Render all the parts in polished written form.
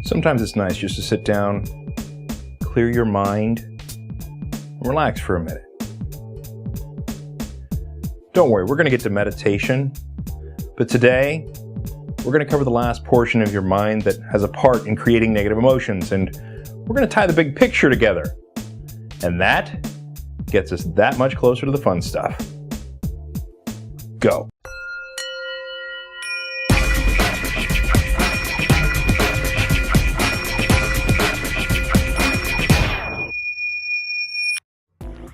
Sometimes it's nice just to sit down, clear your mind, and relax for a minute. Don't worry, we're going to get to meditation, but today we're going to cover the last portion of your mind that has a part in creating negative emotions, and we're going to tie the big picture together. And that gets us that much closer to the fun stuff. Go.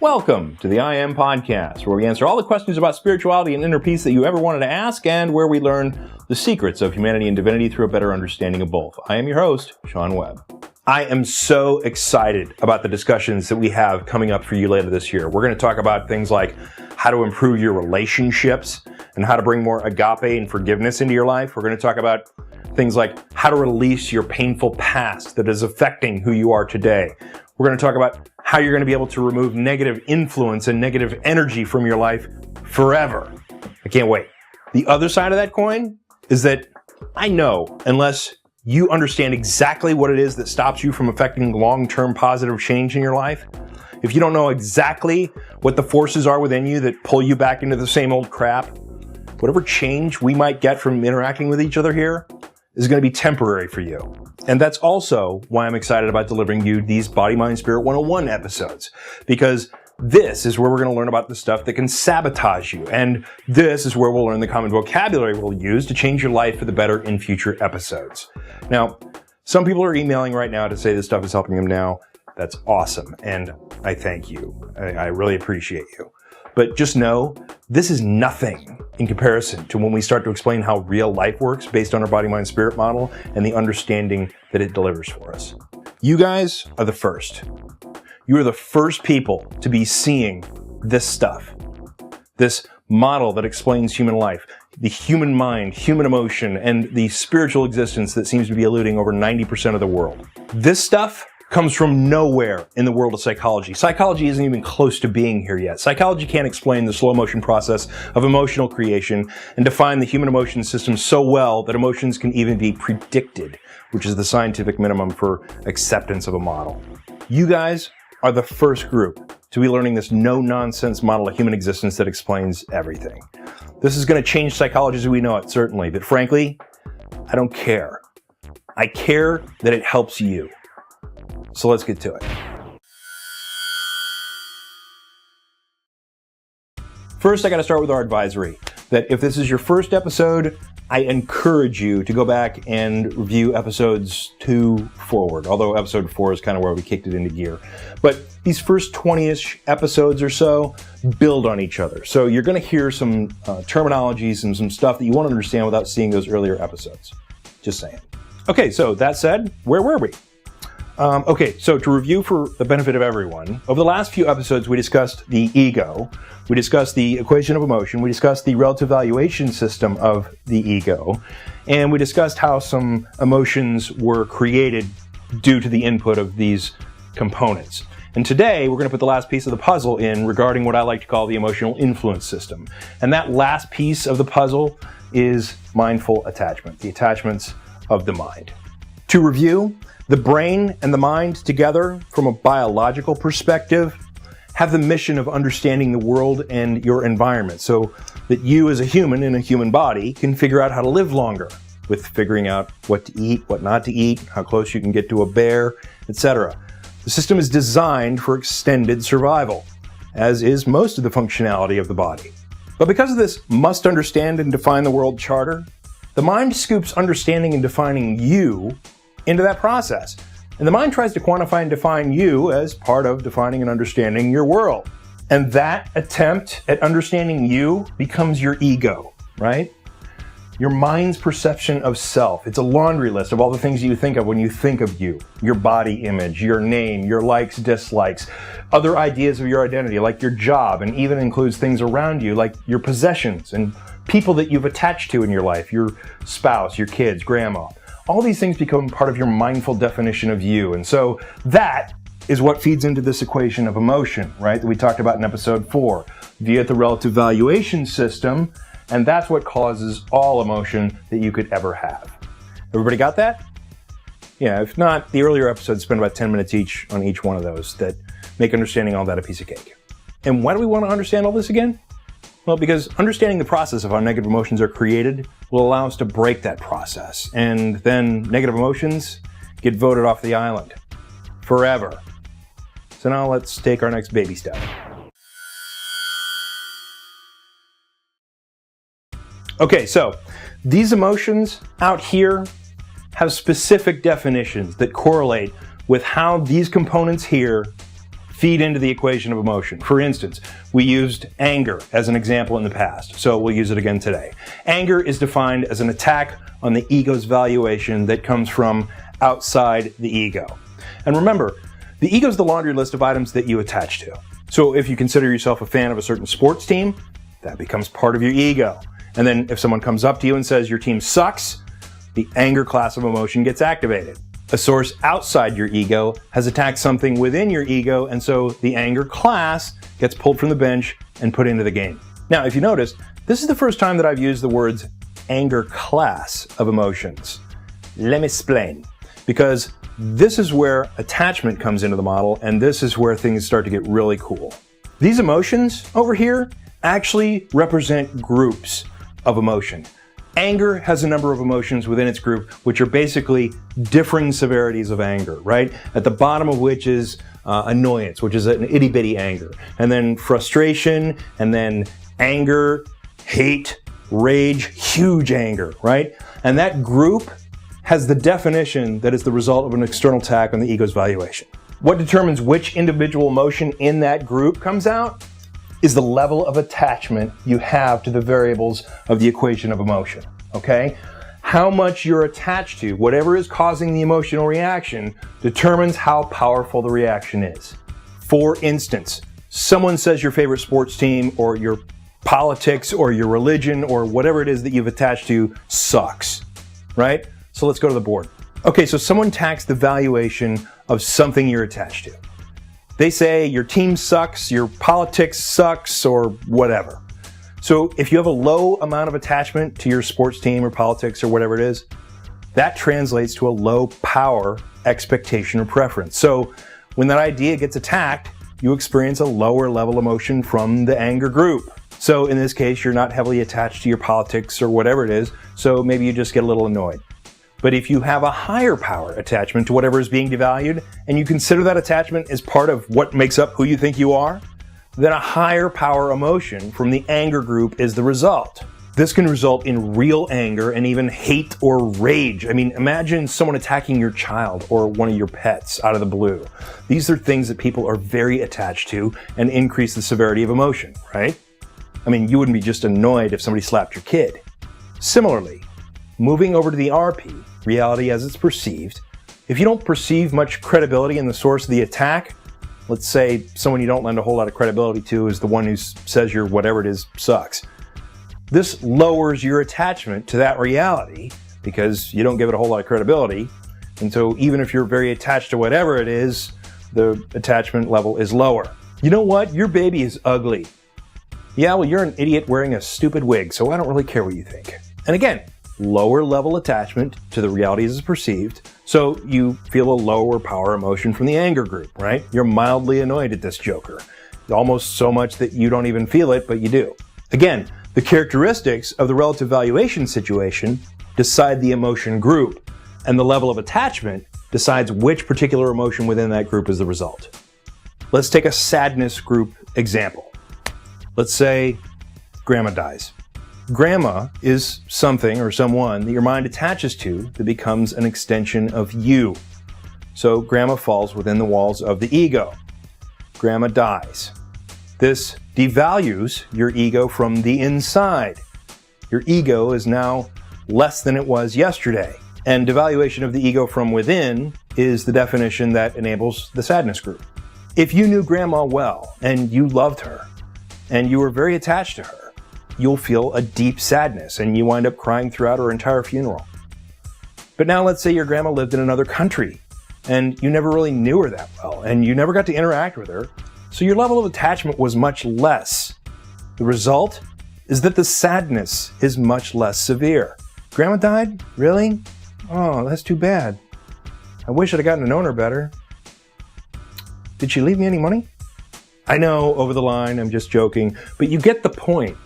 Welcome to the I Am Podcast, where we answer all the questions about spirituality and inner peace that you ever wanted to ask, and where we learn the secrets of humanity and divinity through a better understanding of both. I am your host, Sean Webb. I am so excited about the discussions that we have coming up for you later this year. We're going to talk about things like how to improve your relationships and how to bring more agape and forgiveness into your life. We're going to talk about things like how to release your painful past that is affecting who you are today. We're going to talk about how you're going to be able to remove negative influence and negative energy from your life forever. I can't wait. The other side of that coin is that I know unless you understand exactly what it is that stops you from affecting long-term positive change in your life, if you don't know exactly what the forces are within you that pull you back into the same old crap, whatever change we might get from interacting with each other here is going to be temporary for you. And that's also why I'm excited about delivering you these Body, Mind, Spirit 101 episodes, because this is where we're going to learn about the stuff that can sabotage you. And this is where we'll learn the common vocabulary we'll use to change your life for the better in future episodes. Now, some people are emailing right now to say this stuff is helping them now. That's awesome. And I thank you. I really appreciate you. But just know, this is nothing in comparison to when we start to explain how real life works based on our body, mind, spirit model and the understanding that it delivers for us. You guys are the first. You are the first people to be seeing this stuff. This model that explains human life, the human mind, human emotion, and the spiritual existence that seems to be eluding over 90% of the world. This stuff comes from nowhere in the world of psychology. Psychology isn't even close to being here yet. Psychology can't explain the slow motion process of emotional creation and define the human emotion system so well that emotions can even be predicted, which is the scientific minimum for acceptance of a model. You guys are the first group to be learning this no-nonsense model of human existence that explains everything. This is going to change psychology as we know it, certainly, but frankly, I don't care. I care that it helps you. So let's get to it. First, I got to start with our advisory that if this is your first episode, I encourage you to go back and review episodes 2 forward, although episode 4 is kind of where we kicked it into gear. But these first 20-ish episodes or so build on each other. So you're going to hear some terminologies and some stuff that you won't understand without seeing those earlier episodes. Just saying. Okay, so that said, where were we? Okay, so to review for the benefit of everyone, over the last few episodes we discussed the ego, we discussed the equation of emotion, we discussed the relative valuation system of the ego, and we discussed how some emotions were created due to the input of these components. And today we're going to put the last piece of the puzzle in regarding what I like to call the emotional influence system. And that last piece of the puzzle is mindful attachment, the attachments of the mind. To review, the brain and the mind together, from a biological perspective, have the mission of understanding the world and your environment so that you as a human in a human body can figure out how to live longer, with figuring out what to eat, what not to eat, how close you can get to a bear, etc. The system is designed for extended survival, as is most of the functionality of the body. But because of this must understand and define the world charter, the mind scoops understanding and defining you into that process. And the mind tries to quantify and define you as part of defining and understanding your world. And that attempt at understanding you becomes your ego, right? Your mind's perception of self. It's a laundry list of all the things you think of when you think of you. Your body image, your name, your likes, dislikes, other ideas of your identity, like your job, and even includes things around you, like your possessions and people that you've attached to in your life, your spouse, your kids, grandma. All these things become part of your mindful definition of you. And so that is what feeds into this equation of emotion, right, that we talked about in episode 4, via the relative valuation system, and that's what causes all emotion that you could ever have. Everybody got that? Yeah, if not, the earlier episodes spend about 10 minutes each on each one of those that make understanding all that a piece of cake. And why do we want to understand all this again? Well, because understanding the process of how negative emotions are created will allow us to break that process. And then negative emotions get voted off the island. Forever. So now let's take our next baby step. Okay, so these emotions out here have specific definitions that correlate with how these components here feed into the equation of emotion. For instance, we used anger as an example in the past, so we'll use it again today. Anger is defined as an attack on the ego's valuation that comes from outside the ego. And remember, the ego is the laundry list of items that you attach to. So if you consider yourself a fan of a certain sports team, that becomes part of your ego. And then if someone comes up to you and says your team sucks, the anger class of emotion gets activated. A source outside your ego has attacked something within your ego, and so the anger class gets pulled from the bench and put into the game. Now, if you notice, this is the first time that I've used the words anger class of emotions. Let me explain. Because this is where attachment comes into the model, and this is where things start to get really cool. These emotions over here actually represent groups of emotion. Anger has a number of emotions within its group, which are basically differing severities of anger, right? At the bottom of which is annoyance, which is an itty-bitty anger. And then frustration, and then anger, hate, rage, huge anger, right? And that group has the definition that is the result of an external attack on the ego's valuation. What determines which individual emotion in that group comes out is the level of attachment you have to the variables of the equation of emotion, okay? How much you're attached to whatever is causing the emotional reaction determines how powerful the reaction is. For instance, someone says your favorite sports team or your politics or your religion or whatever it is that you've attached to sucks, right? So let's go to the board. Okay, so someone attacks the valuation of something you're attached to. They say your team sucks, your politics sucks, or whatever. So if you have a low amount of attachment to your sports team or politics or whatever it is, that translates to a low power expectation or preference. So when that idea gets attacked, you experience a lower level emotion from the anger group. So in this case, you're not heavily attached to your politics or whatever it is, so maybe you just get a little annoyed. But if you have a higher power attachment to whatever is being devalued, and you consider that attachment as part of what makes up who you think you are, then a higher power emotion from the anger group is the result. This can result in real anger and even hate or rage. I mean, imagine someone attacking your child or one of your pets out of the blue. These are things that people are very attached to and increase the severity of emotion, right? I mean, you wouldn't be just annoyed if somebody slapped your kid. Similarly, moving over to the RP, reality as it's perceived, if you don't perceive much credibility in the source of the attack, let's say someone you don't lend a whole lot of credibility to is the one who says your whatever it is sucks. This lowers your attachment to that reality because you don't give it a whole lot of credibility. And so even if you're very attached to whatever it is, the attachment level is lower. You know what? Your baby is ugly. Yeah, well, you're an idiot wearing a stupid wig, so I don't really care what you think. And again, lower level attachment to the reality as perceived, so you feel a lower power emotion from the anger group, right? You're mildly annoyed at this joker, almost so much that you don't even feel it, but you do. Again, the characteristics of the relative valuation situation decide the emotion group, and the level of attachment decides which particular emotion within that group is the result. Let's take a sadness group example. Let's say grandma dies. Grandma is something or someone that your mind attaches to that becomes an extension of you. So grandma falls within the walls of the ego. Grandma dies. This devalues your ego from the inside. Your ego is now less than it was yesterday. And devaluation of the ego from within is the definition that enables the sadness group. If you knew grandma well and you loved her and you were very attached to her, you'll feel a deep sadness and you wind up crying throughout her entire funeral. But now let's say your grandma lived in another country and you never really knew her that well and you never got to interact with her, so your level of attachment was much less. The result is that the sadness is much less severe. Grandma died? Really? Oh, that's too bad. I wish I'd have gotten to know her better. Did she leave me any money? I know, over the line, I'm just joking, but you get the point.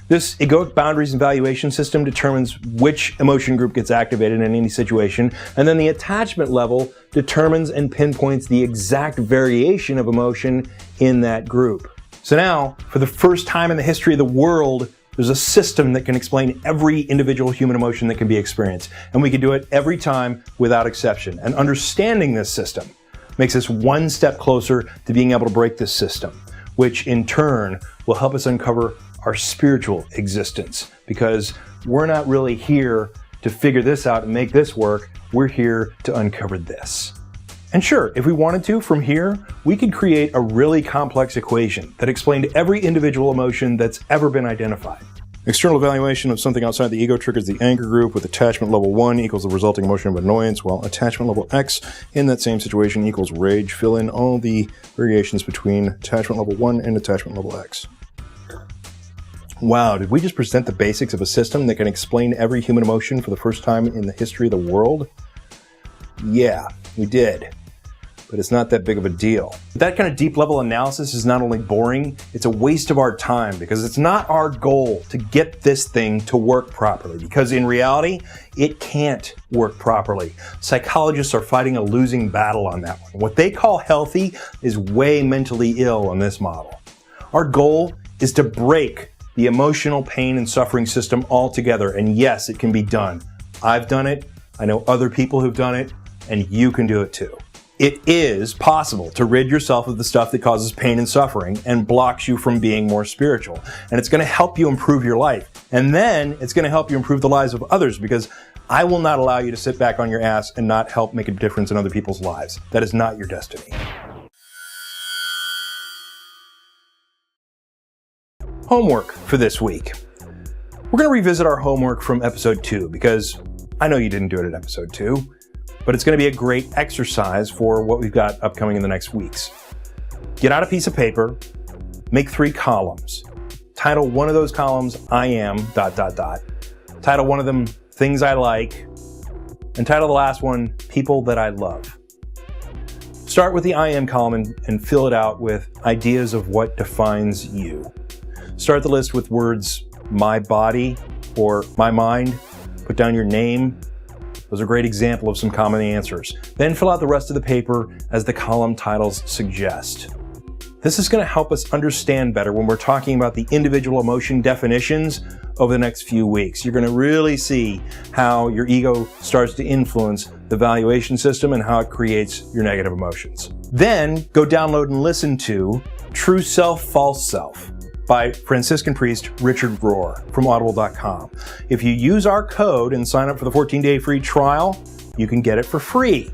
This egoic boundaries and valuation system determines which emotion group gets activated in any situation, and then the attachment level determines and pinpoints the exact variation of emotion in that group. So now, for the first time in the history of the world, there's a system that can explain every individual human emotion that can be experienced, and we can do it every time without exception. And understanding this system makes us one step closer to being able to break this system, which in turn will help us uncover our spiritual existence, because we're not really here to figure this out and make this work. We're here to uncover this. And sure, if we wanted to, from here, we could create a really complex equation that explained every individual emotion that's ever been identified. External evaluation of something outside the ego triggers the anger group with attachment level 1 equals the resulting emotion of annoyance, while attachment level X in that same situation equals rage. Fill in all the variations between attachment level 1 and attachment level X. Wow, did we just present the basics of a system that can explain every human emotion for the first time in the history of the world? Yeah, we did. But it's not that big of a deal. That kind of deep level analysis is not only boring, it's a waste of our time, because it's not our goal to get this thing to work properly, because in reality, it can't work properly. Psychologists are fighting a losing battle on that one. What they call healthy is way mentally ill on this model. Our goal is to break the emotional pain and suffering system altogether, and yes, it can be done. I've done it, I know other people who've done it, and you can do it too. It is possible to rid yourself of the stuff that causes pain and suffering and blocks you from being more spiritual. And it's going to help you improve your life. And then it's going to help you improve the lives of others, because I will not allow you to sit back on your ass and not help make a difference in other people's lives. That is not your destiny. Homework for this week. We're going to revisit our homework from episode 2, because I know you didn't do it at episode 2. But it's going to be a great exercise for what we've got upcoming in the next weeks. Get out a piece of paper, make 3 columns. Title one of those columns, I am, ... Title one of them, things I like. And title the last one, people that I love. Start with the I am column and fill it out with ideas of what defines you. Start the list with words, my body or my mind. Put down your name. Those are a great example of some common answers. Then fill out the rest of the paper as the column titles suggest. This is going to help us understand better when we're talking about the individual emotion definitions over the next few weeks. You're going to really see how your ego starts to influence the valuation system and how it creates your negative emotions. Then go download and listen to True Self, False Self by Franciscan priest Richard Rohr from audible.com. If you use our code and sign up for the 14-day free trial, you can get it for free.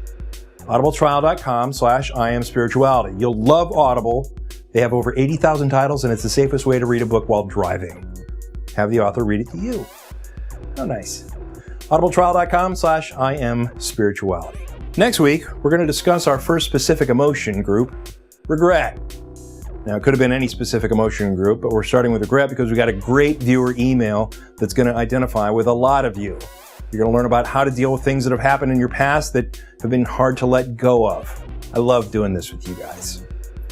audibletrial.com/IamSpirituality. You'll love Audible. They have over 80,000 titles, and it's the safest way to read a book while driving. Have the author read it to you. How nice. audibletrial.com/IamSpirituality. Next week, we're going to discuss our first specific emotion group, regret. Now, it could have been any specific emotion group, but we're starting with regret because we got a great viewer email that's going to identify with a lot of you. You're going to learn about how to deal with things that have happened in your past that have been hard to let go of. I love doing this with you guys.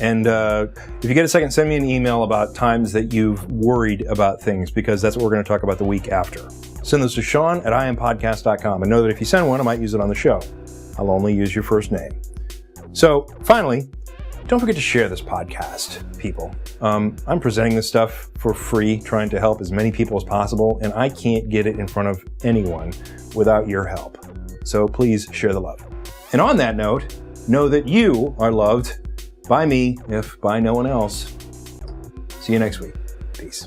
And if you get a second, send me an email about times that you've worried about things, because that's what we're going to talk about the week after. Send those to Sean@IamPodcast.com, and know that if you send one, I might use it on the show. I'll only use your first name. So, finally, don't forget to share this podcast, people. I'm presenting this stuff for free, trying to help as many people as possible, and I can't get it in front of anyone without your help. So please share the love. And on that note, know that you are loved by me, if by no one else. See you next week. Peace.